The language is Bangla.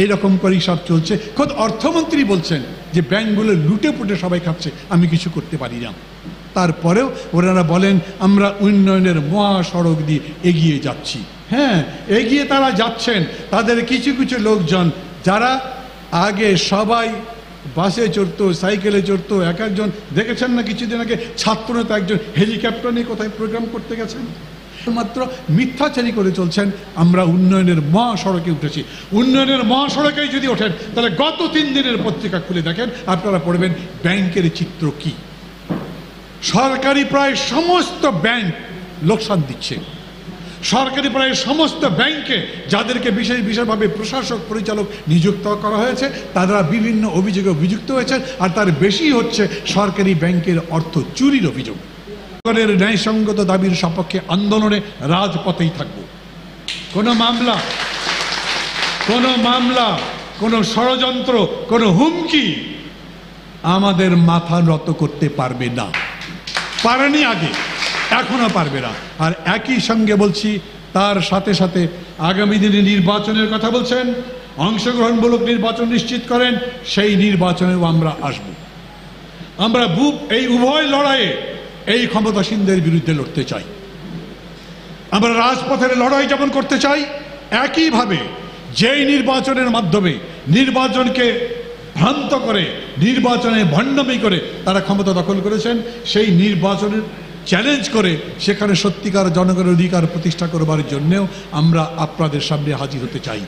এইরকম করেই সব চলছে। খোদ অর্থমন্ত্রী বলছেন যে ব্যাংকগুলো লুটে পুটে সবাই খাচ্ছে, আমি কিছু করতে পারি না। তারপরেও ওনারা বলেন আমরা উন্নয়নের মহাসড়ক দিয়ে এগিয়ে যাচ্ছি। হ্যাঁ, এগিয়ে তারা যাচ্ছেন। তাদের কিছু কিছু লোকজন যারা আগে সবাই বাসে চড়তো, সাইকেলে চড়তো, এক একজন দেখেছেন না কিছুদিন আগে ছাত্রনেতা একজন হেলিকপ্টার নিয়ে কোথায় প্রোগ্রাম করতে গেছেন, মাত্র মিথ্যাচারী করে চলছেন। আমরা উন্নয়নের মহাসড়কে উঠেছি। উন্নয়নের মহাসড়কে যদি ওঠেন তাহলে গত 3 দিনের পত্রিকা খুলে দেখেন, আপনারা পড়বেন ব্যাংকের চিত্র কি। সরকারি প্রায় সমস্ত ব্যাংক লোকসান দিচ্ছে। সরকারি প্রায় সমস্ত ব্যাংকে যাদেরকে বিশেষভাবে প্রশাসক পরিচালক নিযুক্ত করা হয়েছে তারা বিভিন্ন অভিযোগে অভিযুক্ত হয়েছেন, আর তার বেশি হচ্ছে সরকারি ব্যাংকের অর্থ চুরির অভিযোগ। সরকারের ন্যায়সঙ্গত দাবির সপক্ষে আন্দোলনে রাজপথেই থাকব। কোনো মামলা, কোনো ষড়যন্ত্র, কোনো হুমকি আমাদের মাথা নত করতে পারবে না। পারেনি আগে, এখনো পারবে না। আর একই সঙ্গে বলছি, তার সাথে সাথে আগামী দিনে নির্বাচনের কথা বলছেন, অংশগ্রহণমূলক নির্বাচন নিশ্চিত করেন, সেই নির্বাচনেও আমরা আসব। আমরা এই উভয় লড়াইয়ে এই ক্ষমতাসীনদের বিরুদ্ধে লড়তে চাই। আমরা রাজপথের লড়াই যেমন করতে চাই, একইভাবে যেই নির্বাচনের মাধ্যমে নির্বাচনকে ভ্রান্ত করে, নির্বাচনে ভণ্ডামি করে তারা ক্ষমতা দখল করেছেন, সেই নির্বাচনের চ্যালেঞ্জ করে সেখানে সত্যিকার জনগণের অধিকার প্রতিষ্ঠা করবার জন্যেও আমরা আপনাদের সামনে হাজির হতে চাই।